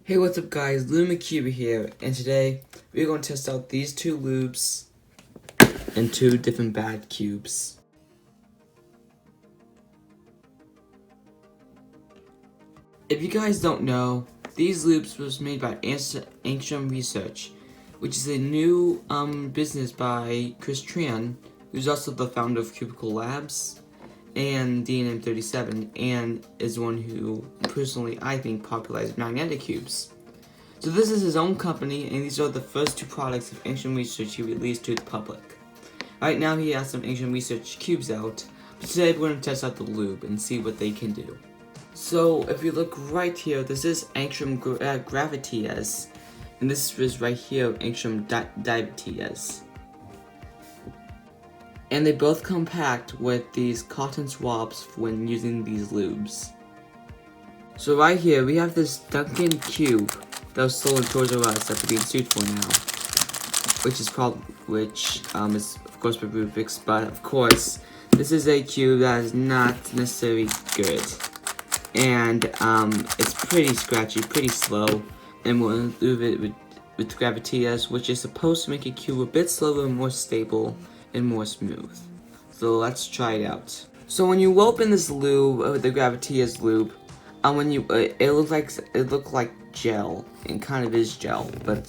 Hey, what's up guys, LumaCube here, and today we're going to test out these two lubes and two different bad cubes. If you guys don't know, these lubes was made by Angstrom Research, which is a new business by Chris Tran, who's also the founder of Cubicle Labs and DNM37, and is one who, personally, I think, popularized magnetic cubes. So this is his own company, and these are the first two products of Angstrom Research he released to the public. Right now he has some Angstrom Research cubes out, but today we're going to test out the lube and see what they can do. So if you look right here, this is Angstrom Dignitas, and this is right here Angstrom Dignitas. And they both come packed with these cotton swabs when using these lubes. So right here we have this Duncan cube that was sold in Toys R Us that we're being sued for now, which is of course for Rubik's, but of course this is a cube that is not necessarily good, and it's pretty scratchy, pretty slow, and we'll move it with Dignitas, which is supposed to make a cube a bit slower and more stable and more smooth. So let's try it out. So when you open this lube, the Dignitas lube, it looked like gel, and kind of is gel, but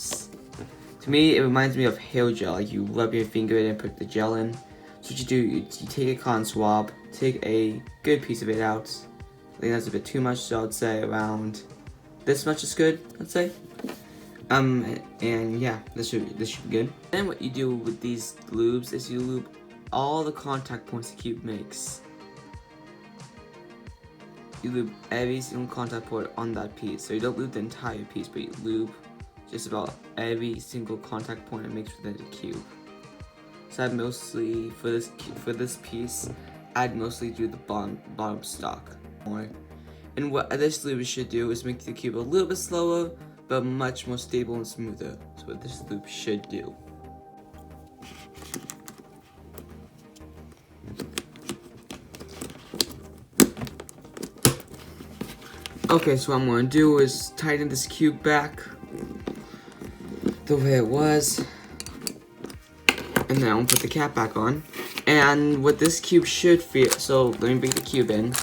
to me it reminds me of hair gel. Like you rub your finger in and put the gel in. So what you do, you take a cotton swab, take a good piece of it out. I think that's a bit too much, so I'd say around this much is good, I'd say. And yeah, this should be good. Then what you do with these lubes is you lube all the contact points the cube makes. You lube every single contact point on that piece. So you don't lube the entire piece, but you lube just about every single contact point it makes within the cube. So I'd mostly, for this piece, I'd mostly do the bottom stock more. And what this lube should do is make the cube a little bit slower, but much more stable and smoother. That's what this lube should do. Okay, so what I'm going to do is tighten this cube back the way it was, and then I'll put the cap back on. And what this cube should feel, so let me bring the cube in.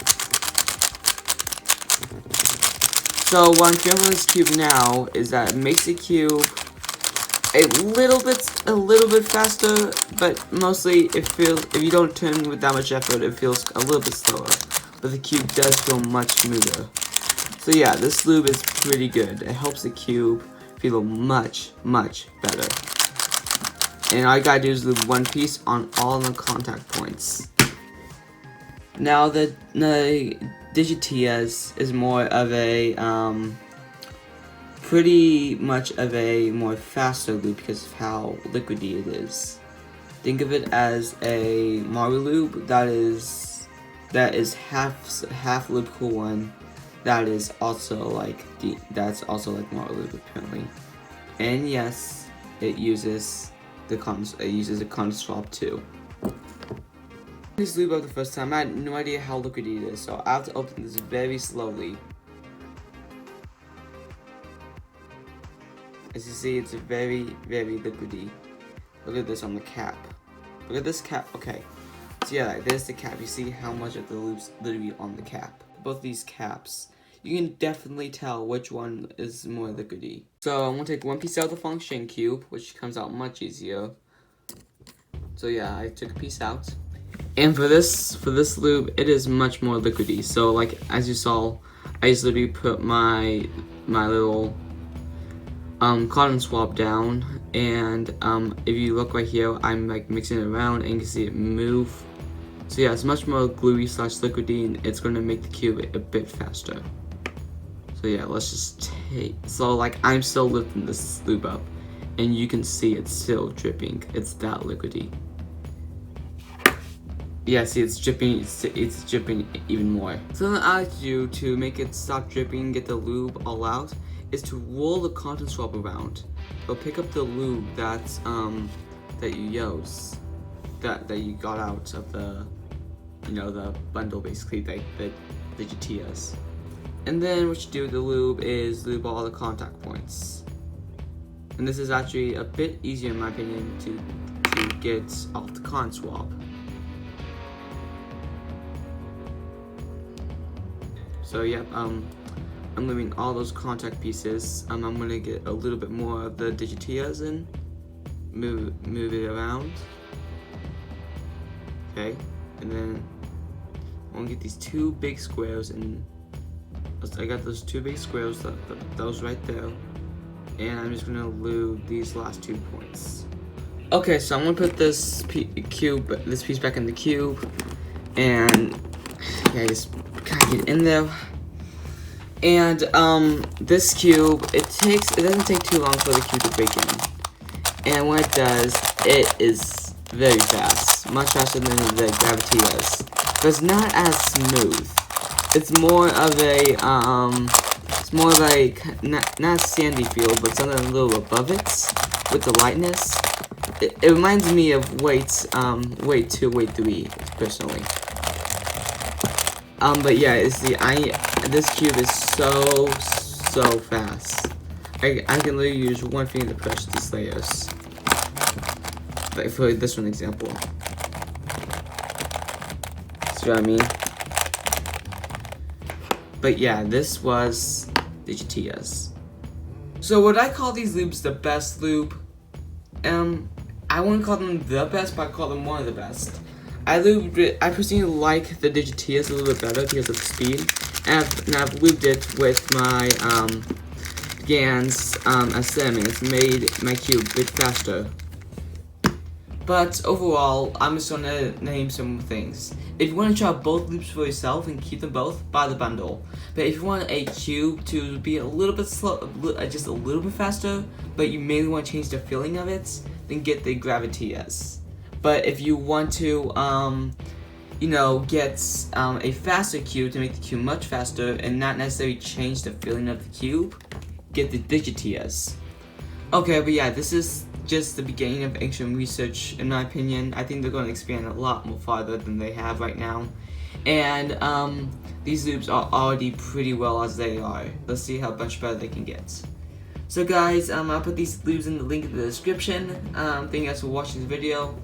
So what I'm feeling from this cube now is that it makes the cube a little bit faster, but mostly it feels, if you don't turn with that much effort, it feels a little bit slower. But the cube does feel much smoother. So yeah, this lube is pretty good. It helps the cube feel much better. And all you gotta do is lube one piece on all the contact points. Now the Dignitas is more of a pretty much of a more faster lube because of how liquidy it is. Think of it as a Maru lube that is half liquical one. That is also like Maru lube apparently. And yes, it uses a cotton swab too. This lube up the first time, I had no idea how liquidy it is, so I have to open this very slowly. As you see, it's very liquidy. Look at this on the cap. Look at this cap. Okay, so yeah, there's the cap. You see how much of the lube's literally on the cap. Both these caps, you can definitely tell which one is more liquidy. So I'm gonna take one piece out of the function cube, which comes out much easier. So yeah, I took a piece out. And for this lube, it is much more liquidy. So like as you saw, I just literally put my little cotton swab down, and if you look right here, I'm like mixing it around, and you can see it move. So yeah, it's much more gluey / liquidy, and it's gonna make the cube a bit faster. So yeah, let's just so like I'm still lifting this lube up, and you can see it's still dripping. It's that liquidy. Yeah, see, it's dripping. It's dripping even more. So what I do to make it stop dripping and get the lube all out is to roll the cotton swab around. So pick up the lube that's that you use, that you got out of the the bundle basically, like the Dignitas. And then what you do with the lube is lube all the contact points. And this is actually a bit easier in my opinion to get off the cotton swab. So yep, I'm lubing all those contact pieces. I'm gonna get a little bit more of the Dignitas in, move it around. Okay, and then I'm gonna get these two big squares, and I got those two big squares, those right there, and I'm just gonna lube these last 2 points. Okay, so I'm gonna put this piece back in the cube, and yeah, just kind of get in there. And this cube, it doesn't take too long for the cube to break in, and when it does, it is very fast, much faster than the Dignitas, but it's not as smooth. It's more of a not sandy feel, but something a little above it with the lightness. It reminds me of weight 2, weight 3, personally. But yeah, this cube is so fast. I can literally use one finger to press these layers. Like for this one example. See what I mean? But yeah, this was Dignitas. So would I call these lubes the best lube? I wouldn't call them the best, but I call them one of the best. I personally like the Dignitas a little bit better because of the speed, and I've lubed it with my GANs SM, and it's made my cube a bit faster. But overall, I'm just gonna name some things. If you want to try both loops for yourself and keep them both, buy the bundle. But if you want a cube to be a little bit slow, just a little bit faster, but you mainly want to change the feeling of it, then get the Dignitas. But if you want to, get a faster cube to make the cube much faster and not necessarily change the feeling of the cube, get the Dignitas. Okay, but yeah, this is just the beginning of Angstrom Research, in my opinion. I think they're going to expand a lot more farther than they have right now. And these lubes are already pretty well as they are. Let's see how much better they can get. So guys, I'll put these lubes in the link in the description. Thank you guys for watching this video.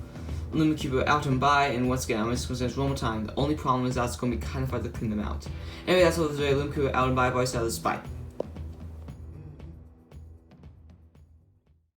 Lumicube out and by, and once again, I'm just going to say one more time, the only problem is that it's going to be kind of hard to clean them out. Anyway, that's all this video. Lumicube out and by, boys, bye.